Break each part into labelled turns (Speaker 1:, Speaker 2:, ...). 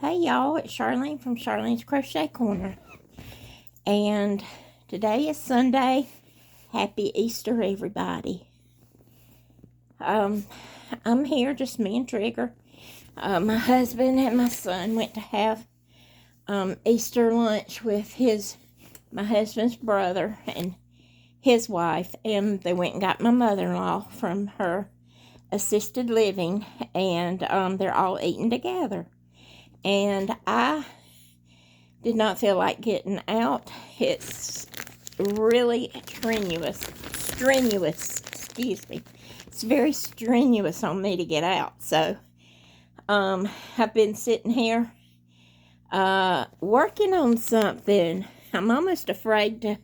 Speaker 1: Hey y'all, it's Charlene from Charlene's Crochet Corner. And today is Sunday. Happy Easter, everybody. I'm here, just me and Trigger. My husband and my son went to have Easter lunch with my husband's brother and his wife, and they went and got my mother-in-law from her assisted living, and they're all eating together. And I did not feel like getting out. It's really strenuous, excuse me. It's very strenuous on me to get out. So, I've been sitting here, working on something. I'm almost afraid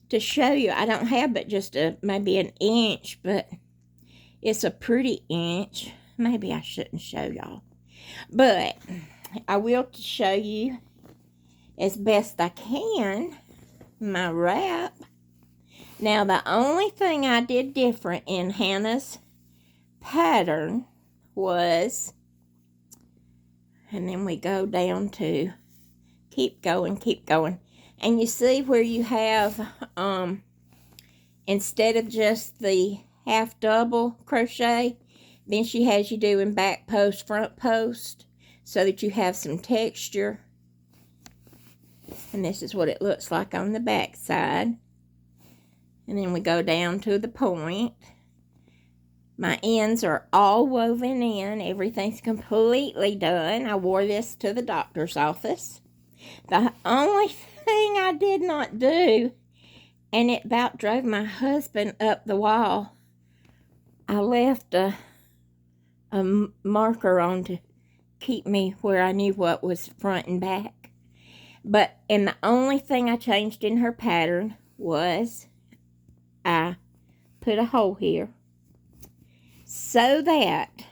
Speaker 1: to show you. I don't have but just maybe an inch, but it's a pretty inch. Maybe I shouldn't show y'all. But I will show you as best I can my wrap. Now, the only thing I did different in Hannah's pattern was, and then we go down to keep going. And you see where you have, instead of just the half double crochet, then she has you doing back post, front post, so that you have some texture. And this is what it looks like on the back side. And then we go down to the point. My ends are all woven in. Everything's completely done. I wore this to the doctor's office. The only thing I did not do, and it about drove my husband up the wall, I left a marker on to keep me where I knew what was front and back. And the only thing I changed in her pattern was I put a hole here so that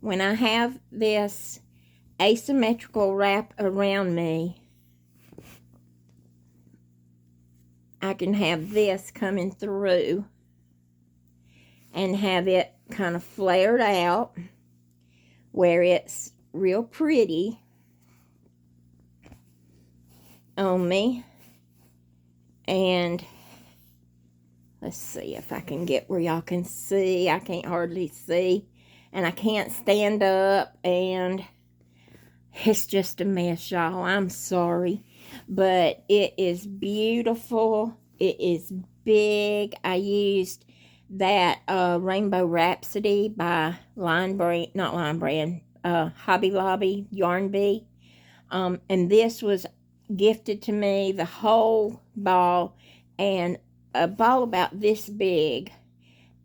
Speaker 1: when I have this asymmetrical wrap around me, I can have this coming through and have it kind of flared out where it's real pretty on me. And let's see if I can get where y'all can see. I can't hardly see, and I can't stand up, and it's just a mess, y'all. I'm sorry, but it is beautiful. It is big. I used that Rainbow Rhapsody by Hobby Lobby Yarn Bee. And this was gifted to me, the whole ball, and a ball about this big.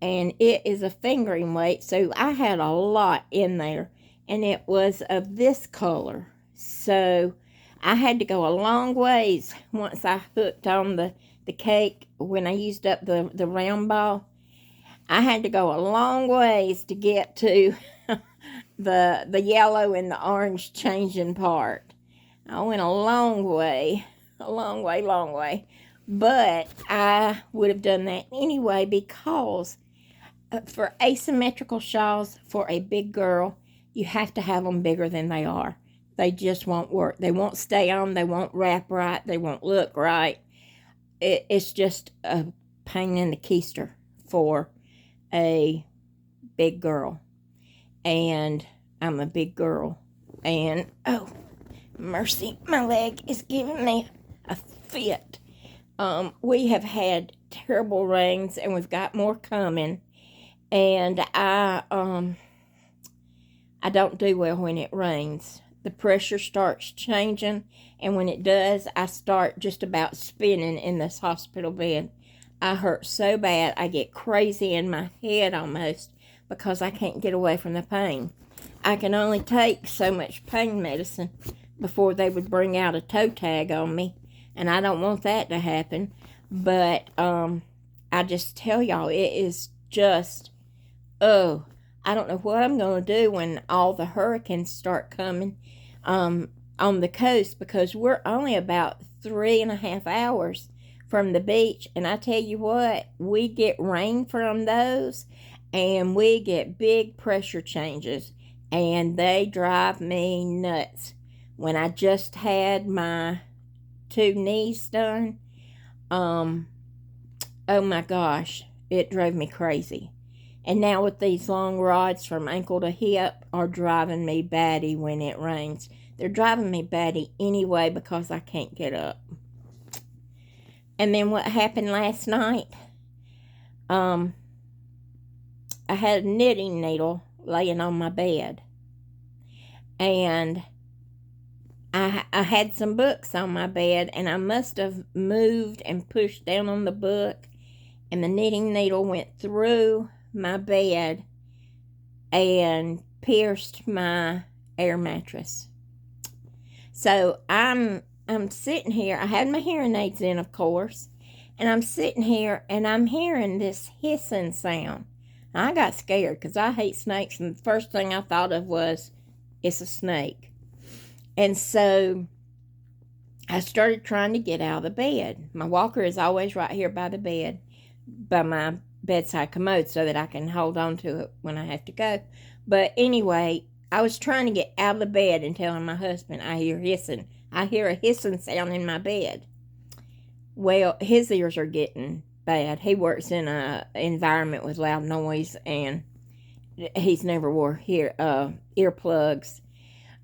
Speaker 1: And it is a fingering weight, so I had a lot in there. And it was of this color. So I had to go a long ways once I hooked on the cake when I used up the round ball. I had to go a long ways to get to the yellow and the orange changing part. I went a long way. But I would have done that anyway, because for asymmetrical shawls for a big girl, you have to have them bigger than they are. They just won't work. They won't stay on. They won't wrap right. They won't look right. It's just a pain in the keister for a big girl. And I'm a big girl. And, oh, mercy, my leg is giving me a fit. We have had terrible rains, and we've got more coming. And I don't do well when it rains. The pressure starts changing, and when it does, I start just about spinning in this hospital bed. I hurt so bad, I get crazy in my head almost, because I can't get away from the pain. I can only take so much pain medicine before they would bring out a toe tag on me, and I don't want that to happen. But I just tell y'all, it is just, I don't know what I'm going to do when all the hurricanes start coming on the coast, because we're only about 3.5 hours from the beach. And I tell you what, we get rain from those, and we get big pressure changes, and they drive me nuts. when I just had my 2 knees done, oh my gosh, it drove me crazy. And now with these long rods from ankle to hip are driving me batty when it rains. They're driving me batty anyway because I can't get up. And then what happened last night, I had a knitting needle laying on my bed. And I had some books on my bed, and I must have moved and pushed down on the book, and the knitting needle went through my bed and pierced my air mattress. So I'm sitting here. I had my hearing aids in, of course, and I'm sitting here and I'm hearing this hissing sound. I got scared because I hate snakes, and the first thing I thought of was, it's a snake. And so I started trying to get out of the bed. My walker is always right here by the bed, by my bedside commode, so that I can hold on to it when I have to go. But anyway, I was trying to get out of the bed and telling my husband, I hear hissing. I hear a hissing sound in my bed. Well, his ears are getting bad. He works in an environment with loud noise, and he's never wore earplugs.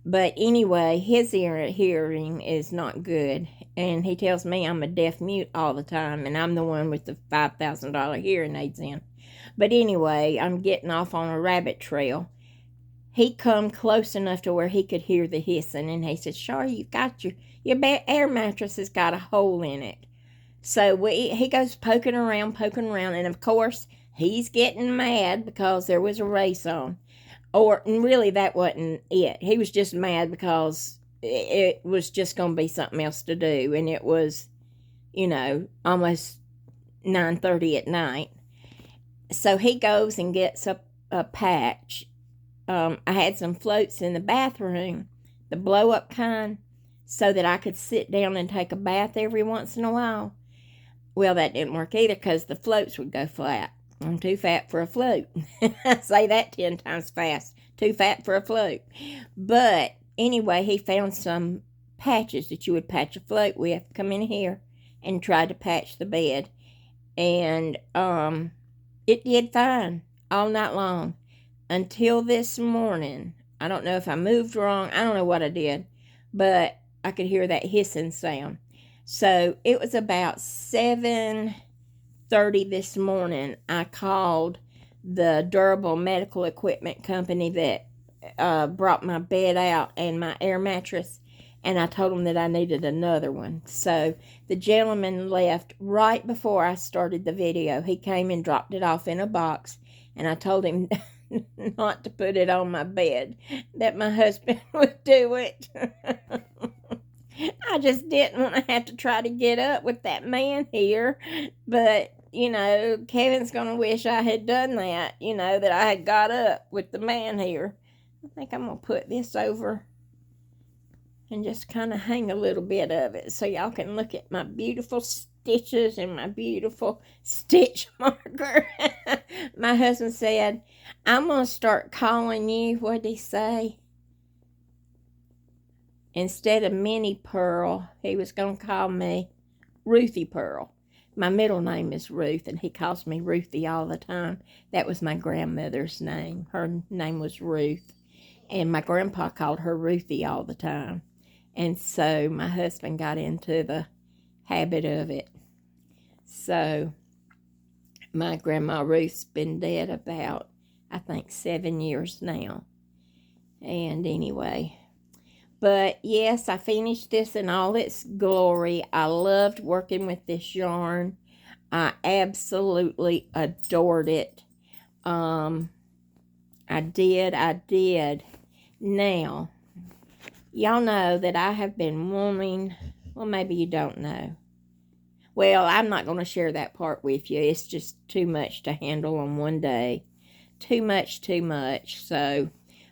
Speaker 1: But anyway, his hearing is not good, and he tells me I'm a deaf mute all the time, and I'm the one with the $5,000 hearing aids in. But anyway, I'm getting off on a rabbit trail. He come close enough to where he could hear the hissing, and he said, Char, you've got your air mattress has got a hole in it. So he goes poking around, and of course, he's getting mad because there was a race on. Or really, that wasn't it. He was just mad because it was just going to be something else to do. And it was, almost 9:30 at night. So he goes and gets a patch. I had some floats in the bathroom, the blow-up kind, so that I could sit down and take a bath every once in a while. Well, that didn't work either because the floats would go flat. I'm too fat for a float. I say that 10 times fast. Too fat for a float. But anyway, he found some patches that you would patch a float with. Come in here and tried to patch the bed. And it did fine all night long until this morning. I don't know if I moved wrong. I don't know what I did. But I could hear that hissing sound. So it was about 7:30 this morning. I called the durable medical equipment company that brought my bed out and my air mattress, and I told them that I needed another one. So the gentleman left right before I started the video. He came and dropped it off in a box, and I told him not to put it on my bed, that my husband would do it. I just didn't want to have to try to get up with that man here, but Kevin's going to wish I had done that, that I had got up with the man here. I think I'm going to put this over and just kind of hang a little bit of it so y'all can look at my beautiful stitches and my beautiful stitch marker. My husband said, I'm going to start calling you, what did he say? Instead of Minnie Pearl, he was going to call me Ruthie Pearl. My middle name is Ruth, and he calls me Ruthie all the time. That was my grandmother's name. Her name was Ruth, and my grandpa called her Ruthie all the time. And so my husband got into the habit of it. So my grandma Ruth's been dead about, I think, 7 years now. And anyway, but yes, I finished this in all its glory. I loved working with this yarn. I absolutely adored it. I did. Now, y'all know that I have been wanting, well, maybe you don't know. Well, I'm not going to share that part with you. It's just too much to handle on one day. Too much. So,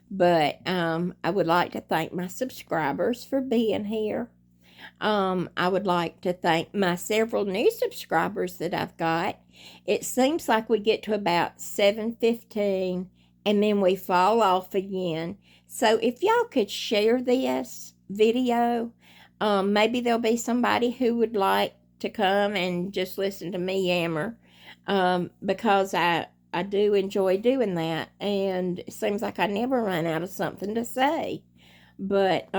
Speaker 1: but I would like to thank my subscribers for being here. I would like to thank my several new subscribers that I've got. It seems like we get to about 7:15 and then we fall off again. So if y'all could share this video. Maybe there'll be somebody who would like to come and just listen to me yammer, because I do enjoy doing that, and it seems like I never run out of something to say. But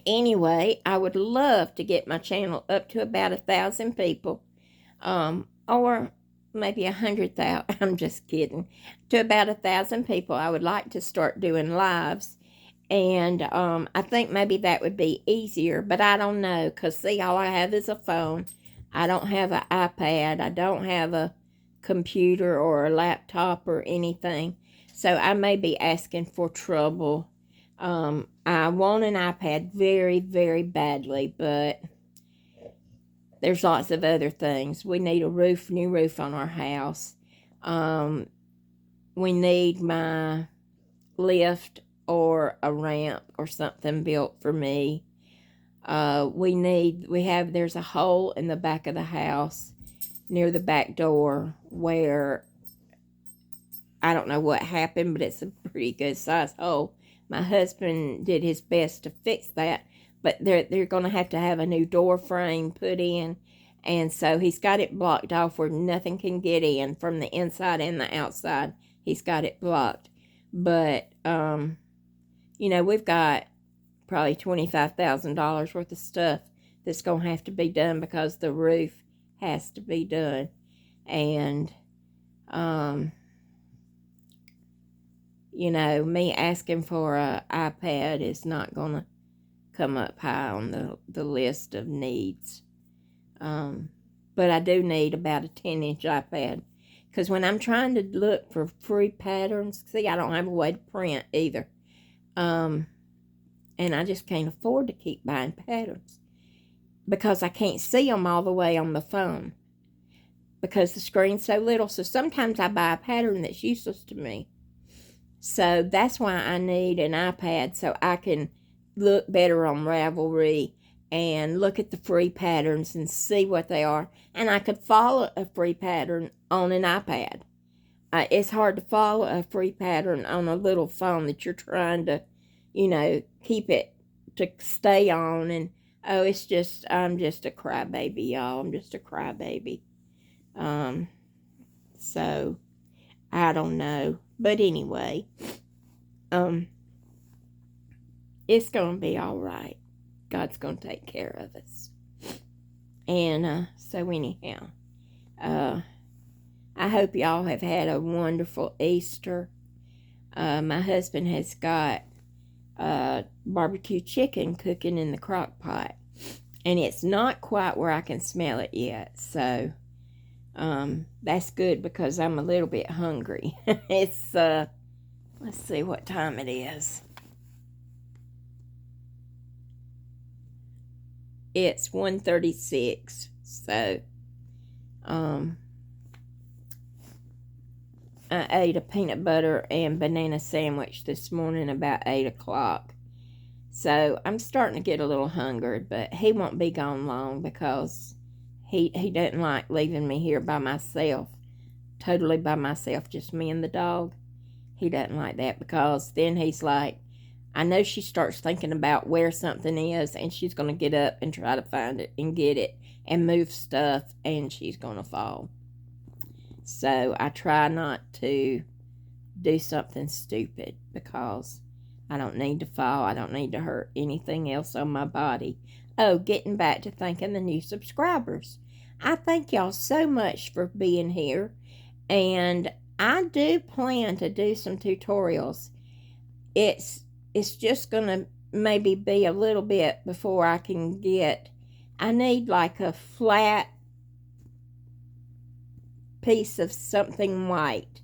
Speaker 1: anyway, I would love to get my channel up to about 1,000 people, or maybe 100,000. I'm just kidding. To about 1,000 people. I would like to start doing lives, and I think maybe that would be easier, but I don't know, because see, all I have is a phone. I don't have an iPad. I don't have a computer or a laptop or anything, so I may be asking for trouble. I want an iPad very, very badly, but there's lots of other things. We need a new roof on our house. We need my lift or a ramp or something built for me. There's a hole in the back of the house near the back door where I don't know what happened, but it's a pretty good size hole. My husband did his best to fix that, but they're going to have a new door frame put in, and so he's got it blocked off where nothing can get in from the inside and the outside. He's got it blocked. But we've got probably $25,000 worth of stuff that's going to have to be done because the roof has to be done. And me asking for an iPad is not going to come up high on the list of needs. But I do need about a 10-inch iPad, because when I'm trying to look for free patterns, see, I don't have a way to print either. And I just can't afford to keep buying patterns because I can't see them all the way on the phone because the screen's so little. So sometimes I buy a pattern that's useless to me. So that's why I need an iPad, so I can look better on Ravelry and look at the free patterns and see what they are. And I could follow a free pattern on an iPad. It's hard to follow a free pattern on a little phone that you're trying to, keep it to stay on. And, I'm just a crybaby, y'all. I'm just a crybaby. So, I don't know. But anyway, it's going to be all right. God's going to take care of us. And so anyhow, I hope y'all have had a wonderful Easter. My husband has got barbecue chicken cooking in the crock pot. And it's not quite where I can smell it yet. So that's good because I'm a little bit hungry. It's, let's see what time it is. It's 1:36. So, I ate a peanut butter and banana sandwich this morning about 8 o'clock. So, I'm starting to get a little hungry, but he won't be gone long because he doesn't like leaving me here by myself, totally by myself, just me and the dog. He doesn't like that because then he's like, I know she starts thinking about where something is and she's going to get up and try to find it and get it and move stuff and she's going to fall. So I try not to do something stupid because I don't need to fall. I don't need to hurt anything else on my body. Oh, getting back to thanking the new subscribers. I thank y'all so much for being here. And I do plan to do some tutorials. It's just going to maybe be a little bit before I can I need like a flat piece of something white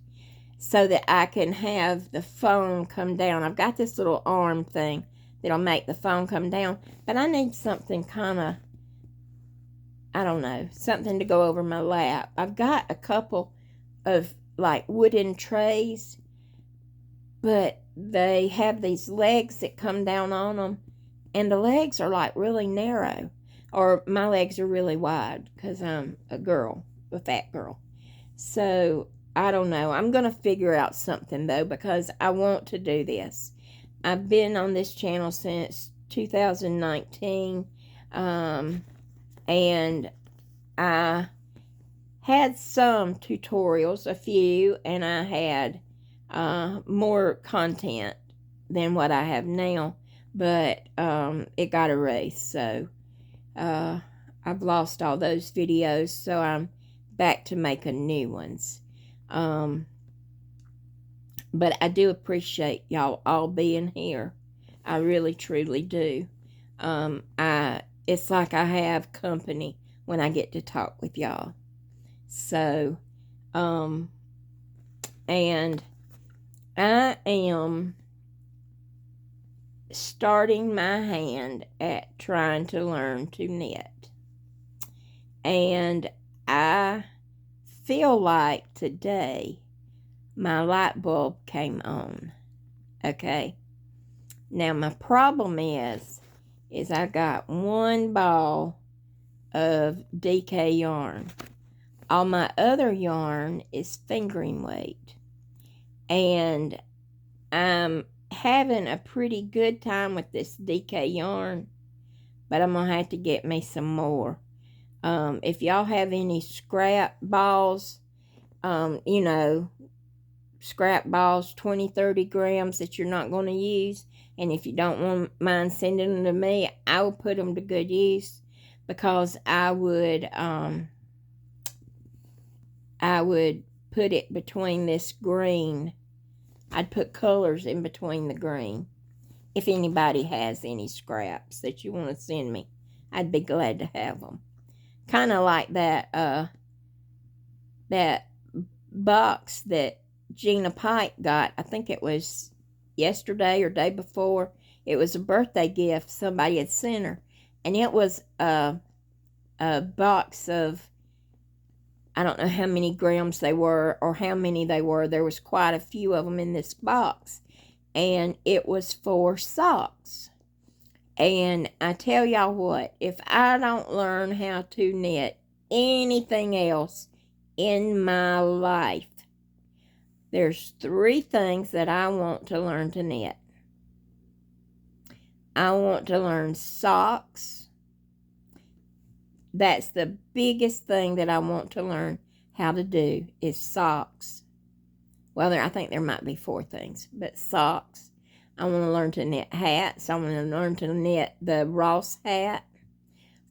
Speaker 1: so that I can have the phone come down. I've got this little arm thing that'll make the phone come down, but I need something kind of, I don't know, something to go over my lap. I've got a couple of like wooden trays, but they have these legs that come down on them, and the legs are like really narrow, or my legs are really wide because I'm a fat girl. So I don't know. I'm going to figure out something though because I want to do this. I've been on this channel since 2019, and I had some tutorials, a few, and I had more content than what I have now, but it got erased, so I've lost all those videos, so I'm back to making new ones. But I do appreciate y'all all being here. I really, truly do. It's like I have company when I get to talk with y'all. So, and I am starting my hand at trying to learn to knit. And I feel like today my light bulb came on. Okay. Now my problem is I got one ball of DK yarn. All my other yarn is fingering weight. And I'm having a pretty good time with this DK yarn, but I'm going to have to get me some more. If y'all have any scrap balls, you know, scrap balls, 20, 30 grams that you're not going to use, and if you don't mind sending them to me, I will put them to good use, because I would put it between this green. I'd put colors in between the green. If anybody has any scraps that you want to send me, I'd be glad to have them. Kind of like that box that Gina Pike got. I think it was yesterday or day before. It was a birthday gift somebody had sent her, and it was a box of, I don't know how many grams they were or how many they were. There was quite a few of them in this box, and it was for socks. And I tell y'all what, if I don't learn how to knit anything else in my life, there's 3 things that I want to learn to knit. I want to learn socks. That's the biggest thing that I want to learn how to do, is socks. Well, I think there might be 4 things, but socks. I want to learn to knit hats. I want to learn to knit the Ross hat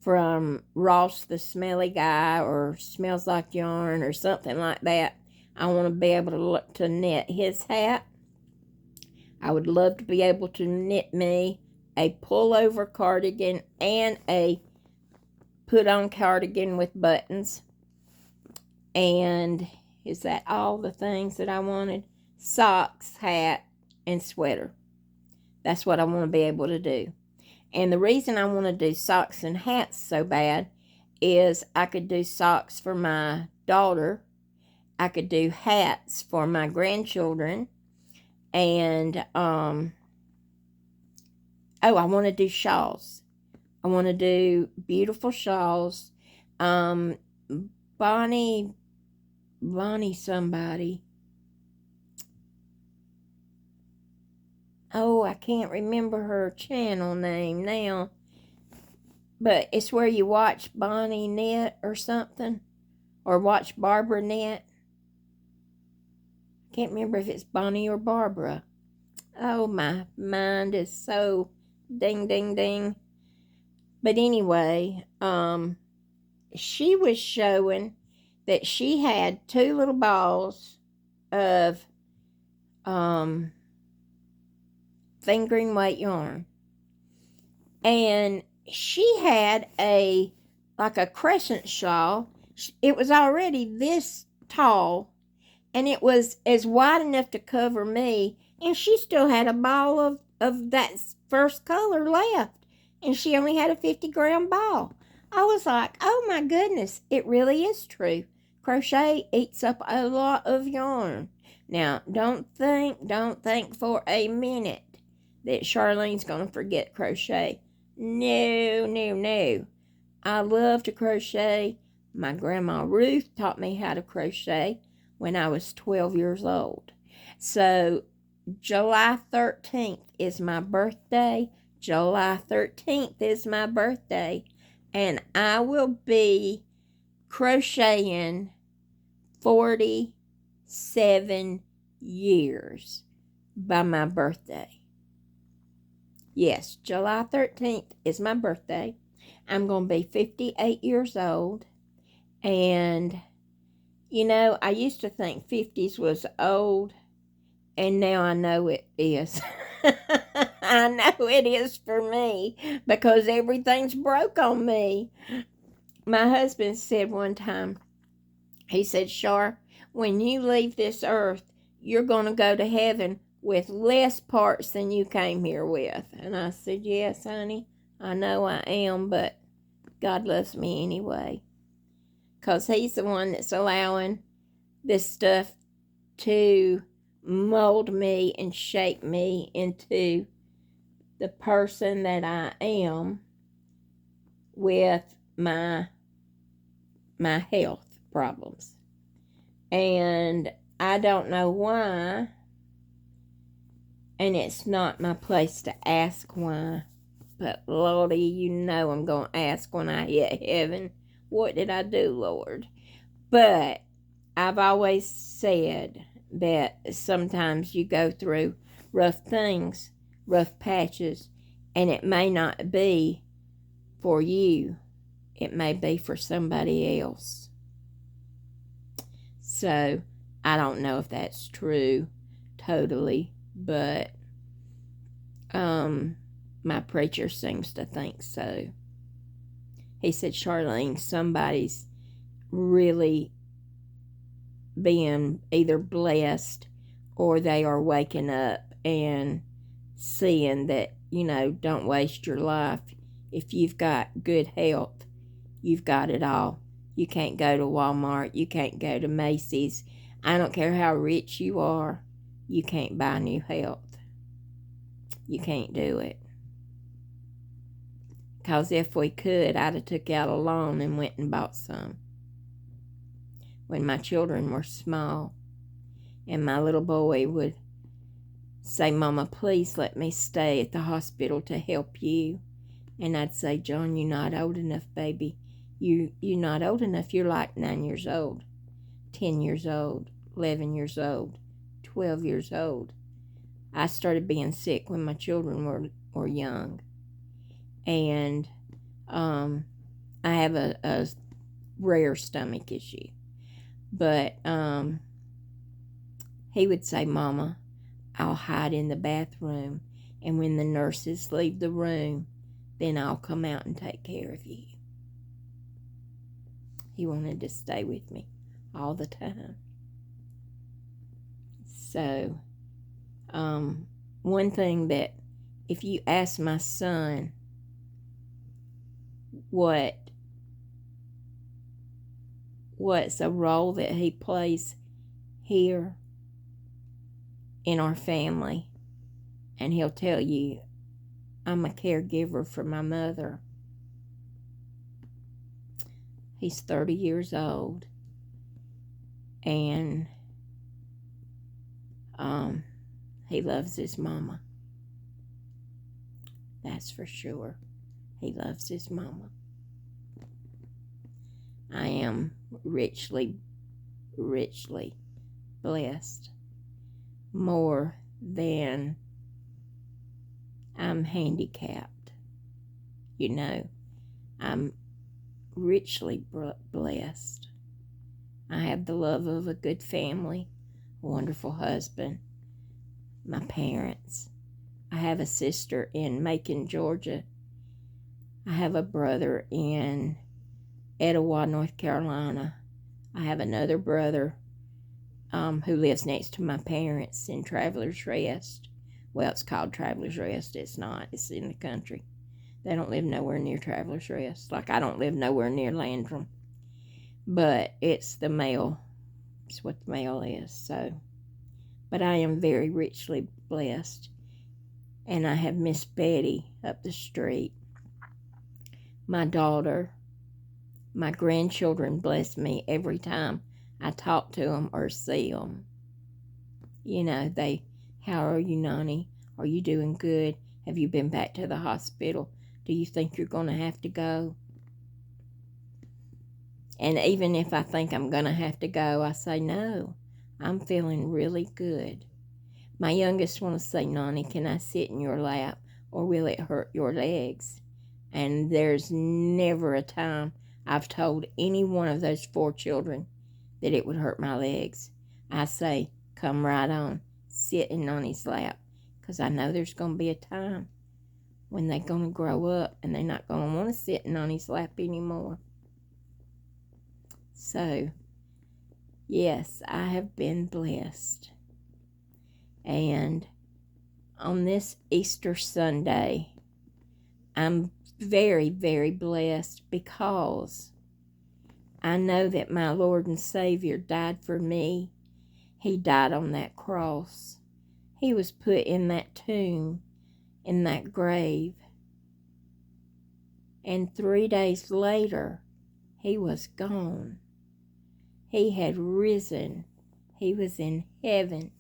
Speaker 1: from Ross the Smelly Guy, or Smells Like Yarn, or something like that. I want to be able to knit his hat. I would love to be able to knit me a pullover cardigan and a put-on cardigan with buttons. And is that all the things that I wanted? Socks, hat, and sweater. That's what I want to be able to do. And the reason I want to do socks and hats so bad is I could do socks for my daughter. I could do hats for my grandchildren. And, I want to do shawls. I want to do beautiful shawls. Bonnie somebody. Oh, I can't remember her channel name now. But it's where you watch Bonnie knit or something. Or watch Barbara knit. Can't remember if it's Bonnie or Barbara. Oh, my mind is so ding, ding, ding. But anyway, she was showing that she had 2 little balls of fingering weight yarn. And she had like a crescent shawl. It was already this tall, and it was as wide enough to cover me, and she still had a ball of that first color left, and she only had a 50-gram ball. I was like, oh my goodness, it really is true. Crochet eats up a lot of yarn. Now, don't think for a minute that Charlene's going to forget crochet. No, no, no. I love to crochet. My grandma Ruth taught me how to crochet when I was 12 years old. So July 13th is my birthday. July 13th is my birthday. And I will be crocheting 47 years by my birthday. Yes, July 13th is my birthday. I'm going to be 58 years old. And, you know, I used to think 50s was old. And now I know it is. I know it is for me because everything's broke on me. My husband said one time, he said, Char, when you leave this earth, you're going to go to heaven with less parts than you came here with. And I said, yes, honey, I know I am, but God loves me anyway. Because he's the one that's allowing this stuff to mold me and shape me into the person that I am with my health problems. And I don't know why, and it's not my place to ask why, but Lordy, you know I'm going to ask when I hit heaven, what did I do, Lord? But I've always said that sometimes you go through rough things, rough patches, and it may not be for you. It may be for somebody else. So, I don't know if that's true totally, but my preacher seems to think so. He said, Charlene, somebody's really being either blessed or they are waking up and seeing that, you know, don't waste your life. If you've got good health, you've got it all. You can't go to Walmart. You can't go to Macy's. I don't care how rich you are. You can't buy new health. You can't do it. Because if we could, I'd have took out a loan and went and bought some. When my children were small, and my little boy would say, Mama, please let me stay at the hospital to help you. And I'd say, John, you're not old enough, baby. You're not old enough. You're like 9 years old, 10 years old, 11 years old, 12 years old. I started being sick when my children were young. And I have a rare stomach issue. But he would say, Mama, I'll hide in the bathroom, and when the nurses leave the room, then I'll come out and take care of you. He wanted to stay with me all the time. So, one thing that, if you ask my son what's a role that he plays here in our family, and he'll tell you, I'm a caregiver for my mother. He's 30 years old, and he loves his mama. That's for sure. He loves his mama. I am richly, richly blessed. More than I'm handicapped. You know, I'm richly blessed. I have the love of a good family, a wonderful husband, my parents. I have a sister in Macon, Georgia. I have a brother in Etowah, North Carolina. I have another brother who lives next to my parents in Travelers Rest. Well, it's called Travelers Rest. It's not. It's in the country. They don't live nowhere near Travelers Rest. Like I don't live nowhere near Landrum. But it's the mail. It's what the mail is. So, but I am very richly blessed. And I have Miss Betty up the street. My daughter, my grandchildren bless me every time I talk to them or see them. You know, they How are you, Nani? Are you doing good? Have you been back to the hospital? Do you think you're going to have to go? And even if I think I'm going to have to go, I say, no, I'm feeling really good. My youngest wants to say, Nani, can I sit in your lap, or will it hurt your legs? And there's never a time I've told any one of those 4 children that it would hurt my legs. I say, come right on, sit in Nani's lap, because I know there's going to be a time when they're going to grow up and they're not going to want to sit in Nani's lap anymore. So, yes, I have been blessed. And on this Easter Sunday, I'm very, very blessed because I know that my Lord and Savior died for me. He died on that cross. He was put in that tomb, in that grave. And 3 days later, he was gone. He had risen. He was in heaven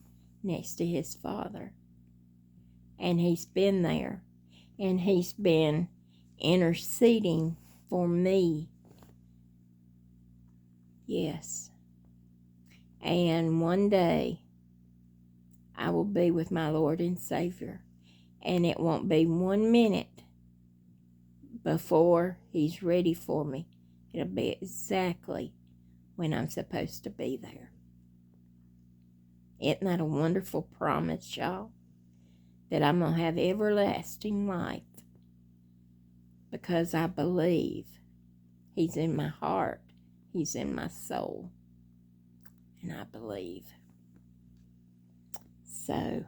Speaker 1: next to his Father. And he's been there. And he's been interceding for me. Yes. And one day, I will be with my Lord and Savior. And it won't be 1 minute before he's ready for me. It'll be exactly when I'm supposed to be there. Isn't that a wonderful promise, y'all? That I'm going to have everlasting life because I believe he's in my heart. He's in my soul. And I believe. So,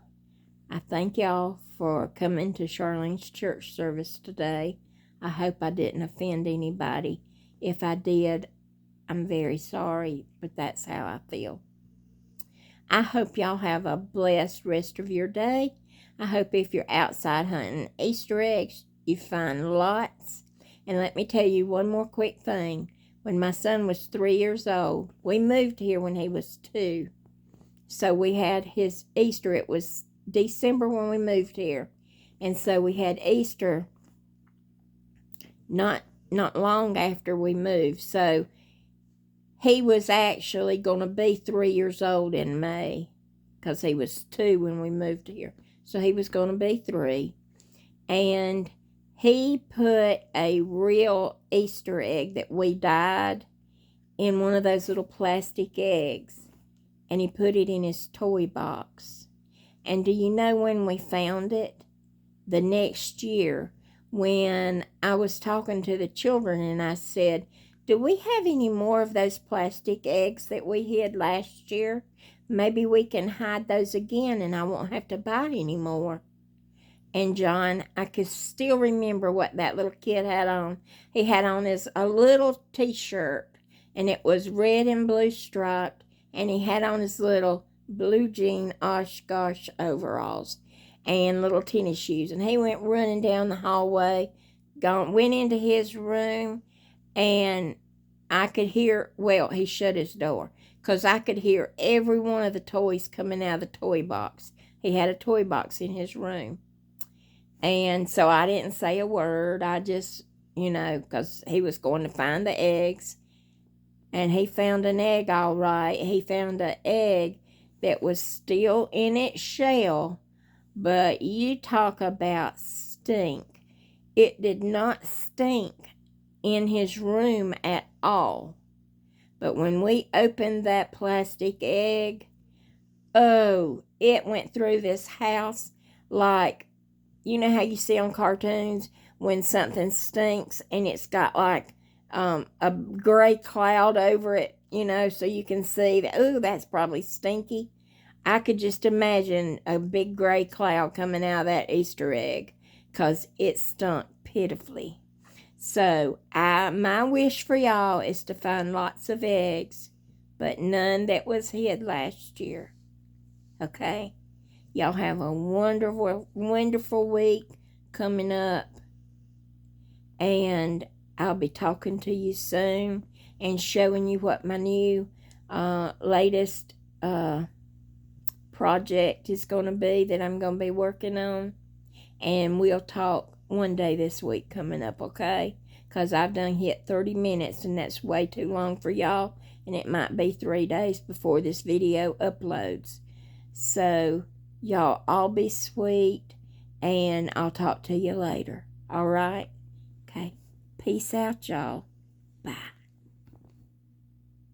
Speaker 1: I thank y'all for coming to Charlene's church service today. I hope I didn't offend anybody. If I did, I'm very sorry, but that's how I feel. I hope y'all have a blessed rest of your day. I hope if you're outside hunting Easter eggs, you find lots. And let me tell you one more quick thing. When my son was 3 years old, we moved here when he was 2. So we had his Easter. It was December when we moved here. And so we had Easter not long after we moved. So he was actually going to be 3 years old in May because he was 2 when we moved here. So he was going to be 3. And he put a real Easter egg that we dyed in one of those little plastic eggs. And he put it in his toy box. And do you know when we found it? The next year, when I was talking to the children and I said, do we have any more of those plastic eggs that we hid last year? Maybe we can hide those again and I won't have to buy any more. And John, I could still remember what that little kid had on. He had on a little t-shirt, and it was red and blue striped, and he had on his little blue jean Oshkosh overalls and little tennis shoes. And he went running down the hallway, went into his room, and I could hear, well, he shut his door, because I could hear every one of the toys coming out of the toy box. He had a toy box in his room. And so I didn't say a word. I just, because he was going to find the eggs. And he found an egg all right. He found an egg that was still in its shell. But you talk about stink. It did not stink in his room at all. But when we opened that plastic egg, oh, it went through this house like, you know how you see on cartoons when something stinks and it's got like a gray cloud over it, so you can see that, oh, that's probably stinky. I could just imagine a big gray cloud coming out of that Easter egg because it stunk pitifully. So my wish for y'all is to find lots of eggs, but none that was hid last year. Okay? Y'all have a wonderful, wonderful week coming up. And I'll be talking to you soon and showing you what my new latest project is going to be that I'm going to be working on. And we'll talk one day this week coming up, okay? Because I've done hit 30 minutes, and that's way too long for y'all. And it might be 3 days before this video uploads. So, y'all all be sweet, and I'll talk to you later. All right? Okay. Peace out, y'all. Bye.